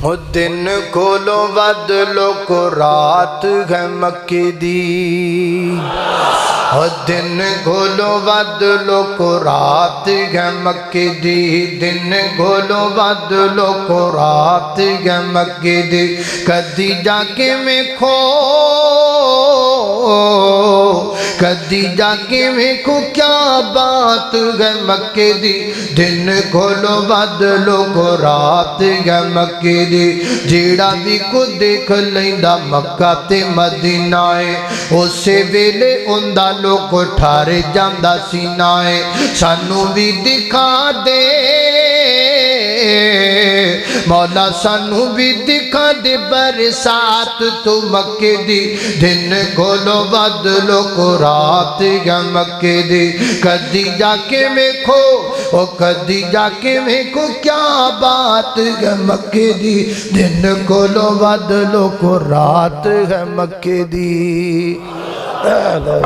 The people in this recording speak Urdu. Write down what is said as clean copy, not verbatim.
وہ دن کھولو بدلو کو رات ہے مکے دی، وہ دن کھولو بدلو کو رات ہے مکے دی، دن کھولو بدلو کو رات ہے مکے دی، کدی جا کے میں کھو کدی جا کے ویکھو کیا بات ہے مکے دی، دن کھولو بدلو کو رات ہے مکے دی، جیڑا بھی کو دیکھ لیندا مکہ تے مدینہ ہے، اسے ویلے اوندا لوگ ٹھارے جاندا سینہ ہے، سانو بھی دکھا دے مولا سانو بھی دکھا دے برسات تو مکے دی، دن کھولو بدلو کو رات یا مکے دی، کدی جا کے ویکھو او کدی جا کے ویکھو کیا بات ہے مکے دی، دن کھولو بدلو کو رات ہے مکے دی۔